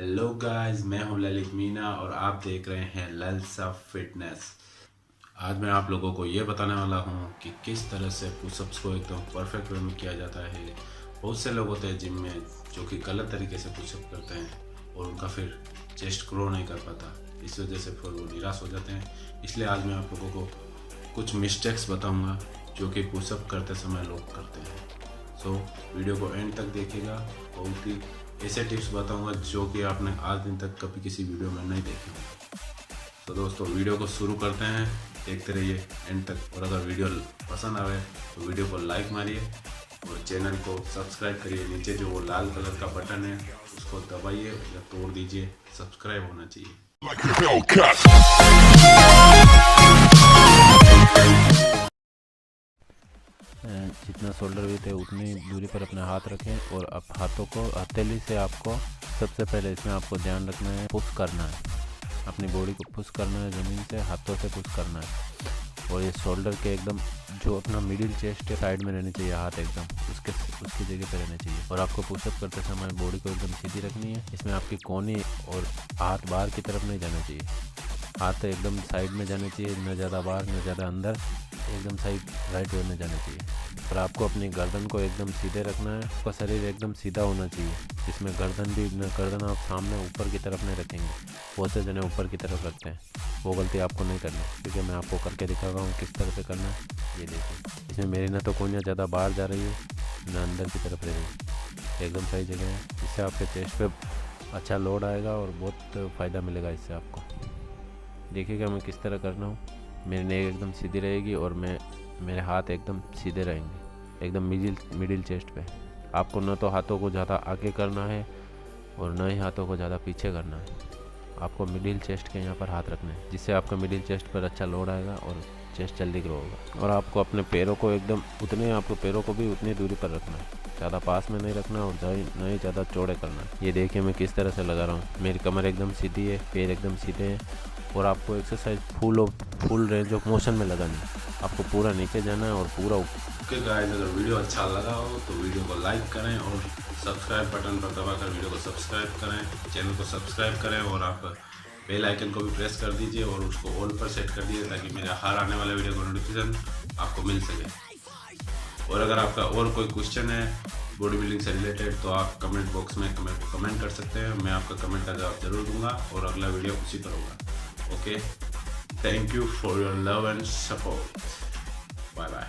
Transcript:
Hello guys, मैं हूं ललित मीना और आप देख रहे हैं लालसा फिटनेस। आज मैं आप लोगों को ये बताने वाला हूं कि किस तरह से पुशअप्स को एकदम परफेक्ट वे में किया जाता है। बहुत से लोग होते हैं जिम में जो कि गलत तरीके से पुशअप करते हैं और उनका फिर चेस्ट ग्रो नहीं कर पाता, इस वजह से फिर वो निराश हो जाते हैं। इसलिए आज मैं आप लोगों को कुछ मिस्टेक्स बताऊँगा जो कि पुशअप करते समय लोग करते हैं। सो वीडियो को एंड तक देखिएगा। बहुत ही ऐसे टिप्स बताऊंगा जो कि आपने आज दिन तक कभी किसी वीडियो में नहीं देखे होंगे। तो दोस्तों वीडियो को शुरू करते हैं, देखते रहिए एंड तक। और अगर वीडियो पसंद आवे तो वीडियो को लाइक मारिए और चैनल को सब्सक्राइब करिए। नीचे जो वो लाल कलर का बटन है उसको दबाइए या तोड़ दीजिए, सब्सक्राइब होना चाहिए। जितना शोल्डर विड्थ है उतनी दूरी पर अपने हाथ रखें और अब हाथों को हथेली से आपको सबसे पहले इसमें आपको ध्यान रखना है, पुश करना है, अपनी बॉडी को पुश करना है, ज़मीन से हाथों से पुश करना है। और ये शोल्डर के एकदम जो अपना मिडिल चेस्ट के साइड में रहनी चाहिए, हाथ एकदम उसकी जगह पे रहने चाहिए। और आपको पुशअप करते समय बॉडी को एकदम सीधी रखनी है। इसमें आपकी कोहनी और हाथ बाहर की तरफ नहीं जाना चाहिए, हाथ एकदम साइड में जाने चाहिए, न ज़्यादा बाहर न ज़्यादा अंदर, एकदम साइड राइट वे में जाना चाहिए। और आपको अपनी गर्दन को एकदम सीधे रखना है, आपका शरीर एकदम सीधा होना चाहिए। इसमें गर्दन आप सामने ऊपर की तरफ नहीं रखेंगे। बहुत से जने ऊपर की तरफ रखते हैं, वो गलती आपको नहीं करनी, क्योंकि मैं आपको करके दिखा रहा हूँ किस तरह से करना है। ये देखिए, इसमें मेरी ना तो कोहनियाँ ज़्यादा बाहर जा रही है न अंदर की तरफ रह रही है, एकदम सही जगह है। इससे आपके चेस्ट पे अच्छा लोड आएगा और बहुत फ़ायदा मिलेगा इससे आपको। देखिएगा मैं किस तरह करना हूँ। मेरी नेक एकदम सीधी रहेगी और मेरे हाथ एकदम सीधे रहेंगे, एकदम मिडिल चेस्ट पे। आपको न तो हाथों को ज़्यादा आगे करना है और न ही हाथों को ज़्यादा पीछे करना है। आपको मिडिल चेस्ट के यहाँ पर हाथ रखना है, जिससे आपका मिडिल चेस्ट पर अच्छा लोड आएगा और चेस्ट जल्दी ग्रो होगा। और आपको अपने पैरों को एकदम आपको पैरों को भी उतनी दूरी पर रखना है, ज़्यादा पास में नहीं रखना और न ही ज़्यादा चौड़े करना है। ये देखिए मैं किस तरह से लगा रहा हूँ। मेरी कमर एकदम सीधी है, पैर एकदम सीधे हैं। और आपको exercise full range of motion में लगानी है, आपको पूरा नीचे जाना है और पूरा ओके गाइस, अगर वीडियो अच्छा लगा हो तो वीडियो को लाइक करें और सब्सक्राइब बटन पर दबाकर वीडियो को सब्सक्राइब करें, चैनल को सब्सक्राइब करें और आप बेल आइकन को भी प्रेस कर दीजिए और उसको ऑल पर सेट कर दीजिए ताकि मेरा हर आने वाले वीडियो का नोटिफिकेशन आपको मिल सके। और अगर आपका और कोई क्वेश्चन है बॉडी बिल्डिंग से रिलेटेड तो आप कमेंट बॉक्स में कमेंट कर सकते हैं। मैं आपका कमेंट का जवाब जरूर दूंगा और अगला वीडियो उसी पर होगा। Okay, thank you for your love and support. Bye bye.